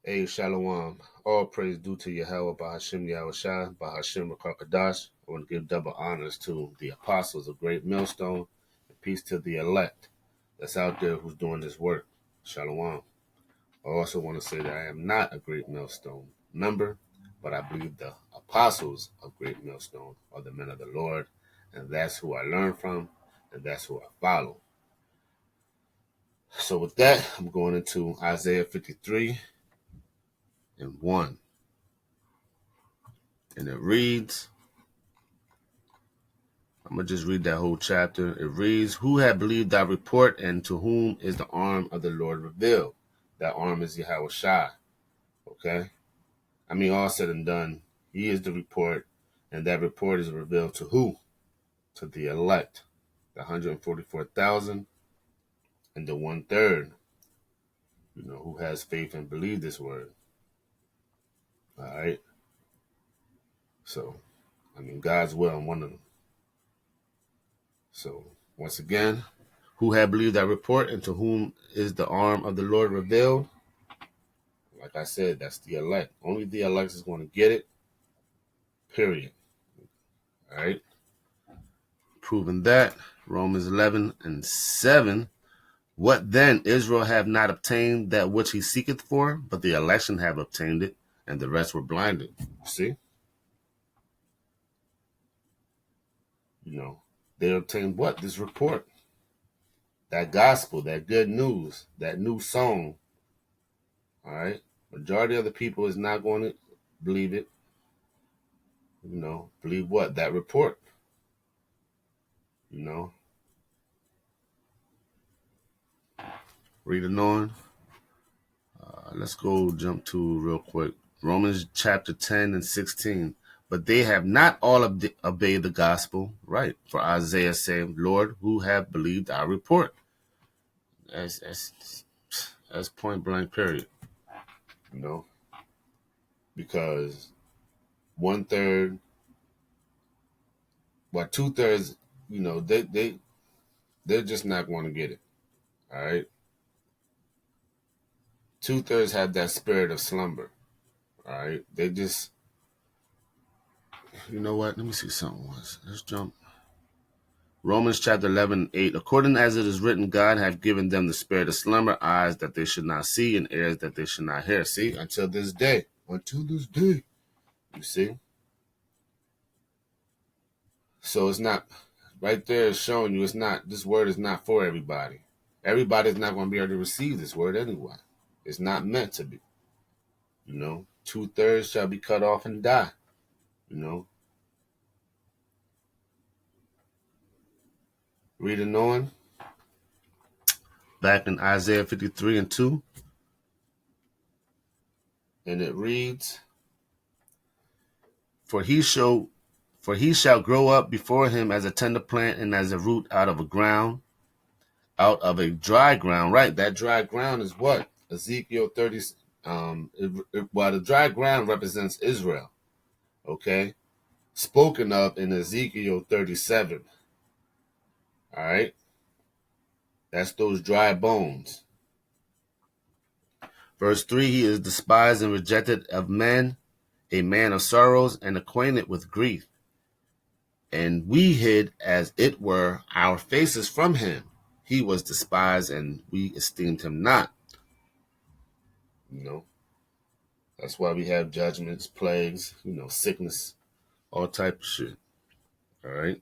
Hey, Shalom. All praise due to Yahweh, Bahashim Yahushua, Bahashim Rakakadash. I want to give double honors to the apostles of Great Millstone, and peace to the elect that's out there who's doing this work. Shalom. I also want to say that I am not a Great Millstone member, but I believe the apostles of Great Millstone are the men of the Lord, and that's who I learn from, and that's who I follow. So with that, I'm going into Isaiah 53 and 1. And it reads, I'm going to just read that whole chapter. It reads, who had believed thy report, and to whom is the arm of the Lord revealed? That arm is Yahweh Shai. Okay? I mean, all said and done, he is the report, and that report is revealed to who? To the elect, the 144,000 and the 1/3, who has faith and believe this word. All right? So, I mean, God's will, I'm one of them. So, once again, who had believed that report, and to whom is the arm of the Lord revealed? Like I said, that's the elect. Only the elect is going to get it, period. All right? Proving that, Romans 11 and 7. What then? Israel have not obtained that which he seeketh for, but the election have obtained it, and the rest were blinded. See? They obtained what? This report. That gospel, that good news, that new song. All right? Majority of the people is not going to believe it. Believe what? That report. Reading on. Let's go jump to real quick. Romans chapter 10 and 16. But they have not all obeyed the gospel. Right. For Isaiah said, Lord, who have believed our report? That's point blank, period. Because 1/3, 2/3, they're just not going to get it. All right. 2/3 have that spirit of slumber. All right. They just, you know what? Let me see something. Let's jump. Romans chapter 11, 8. According as it is written, God hath given them the spirit of slumber, eyes that they should not see, and ears that they should not hear. See, until this day. You see? So it's not, right there is showing you this word is not for everybody. Everybody's not going to be able to receive this word anyway. It's not meant to be. 2/3 shall be cut off and die. Reading on. Back in Isaiah 53 and 2. And it reads, For he shall grow up before him as a tender plant, and as a root out of a dry ground. Right, that dry ground is what? Ezekiel 30. The dry ground represents Israel. Okay? Spoken of in Ezekiel 37. All right? That's those dry bones. Verse 3, he is despised and rejected of men, a man of sorrows and acquainted with grief. And we hid, as it were, our faces from him. He was despised, and we esteemed him not. That's why we have judgments, plagues, sickness, all type of shit. All right.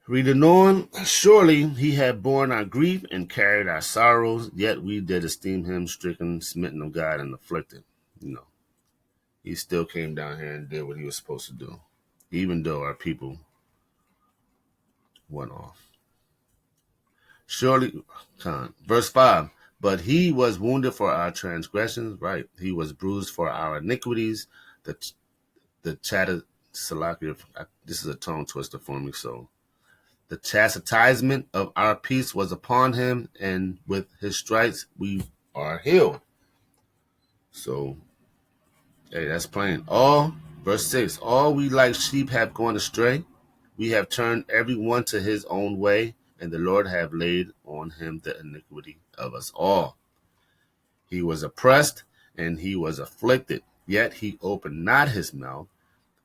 Reading on, surely he had borne our grief and carried our sorrows, yet we did esteem him stricken, smitten of God, and afflicted. He still came down here and did what he was supposed to do, even though our people went off. Surely, verse 5, but he was wounded for our transgressions, right? He was bruised for our iniquities. The Salakia, this is a tongue twister for me, so the chastisement of our peace was upon him, and with his stripes we are healed. So, hey, that's plain. Verse 6, all we like sheep have gone astray. We have turned every one to his own way, and the Lord have laid on him the iniquity of us all. He was oppressed and he was afflicted, yet he opened not his mouth.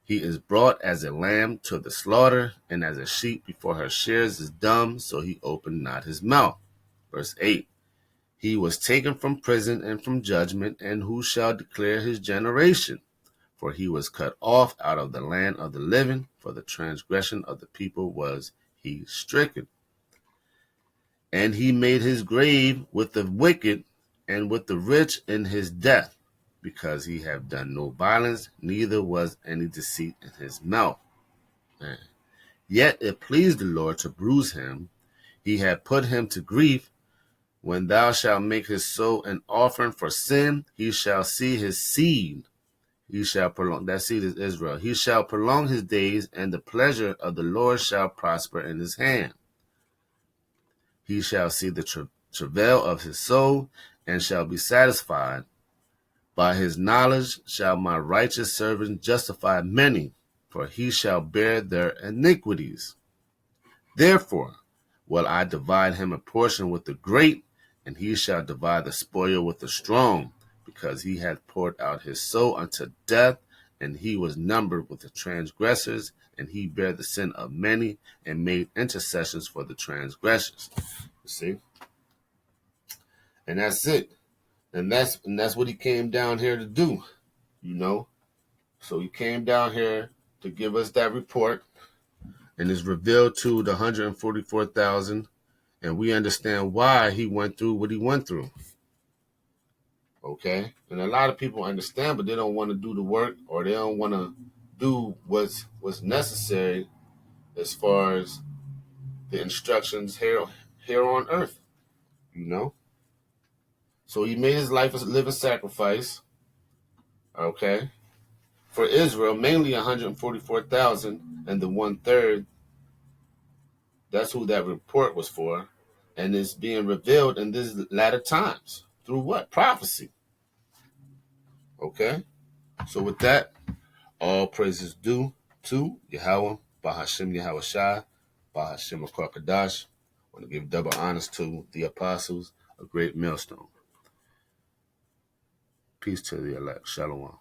He is brought as a lamb to the slaughter, and as a sheep before her shears is dumb, so he opened not his mouth. Verse 8. He was taken from prison and from judgment, and who shall declare his generation? For he was cut off out of the land of the living, for the transgression of the people was he stricken. And he made his grave with the wicked and with the rich in his death, because he had done no violence, neither was any deceit in his mouth. Man. Yet it pleased the Lord to bruise him. He had put him to grief. When thou shalt make his soul an offering for sin, he shall see his seed. He shall prolong, that seed is Israel. He shall prolong his days, and the pleasure of the Lord shall prosper in his hand. He shall see the travail of his soul, and shall be satisfied. By his knowledge shall my righteous servant justify many, for he shall bear their iniquities. Therefore will I divide him a portion with the great, and he shall divide the spoil with the strong, because he hath poured out his soul unto death, and he was numbered with the transgressors, and he bare the sin of many, and made intercessions for the transgressors. You see? And that's it. And that's what he came down here to do, you know. So he came down here to give us that report, and is revealed to the 144,000, and we understand why he went through what he went through. Okay? And a lot of people understand, but they don't want to do the work, or they don't want to do what's necessary as far as the instructions here on earth, you know. So he made his life a living sacrifice, okay, for Israel, mainly 144,000, and the 1/3, that's who that report was for, and it's being revealed in these latter times. Through what? Prophecy. Okay? So with that, all praises due to Yahweh, Bahashem Yahweh Shai, Bahashem Akarkadash. I want to give double honors to the apostles, a great millstone. Peace to the elect. Shalom.